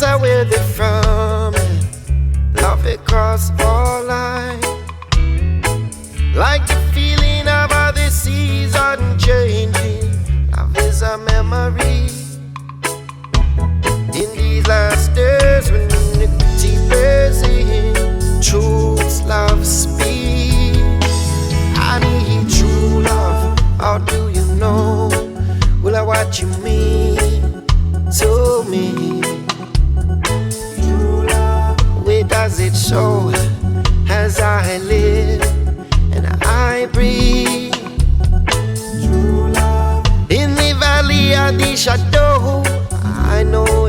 answer where they're from. Love it cross all lines. Like the feeling of how the seas unchanging. Love is a memory. In these last days when iniquity bears in, truth's love speaks. I need true love. How do you know? Will I what you mean to me? True love. Where does it show as I live and I breathe? True love. In the valley of the shadow, I know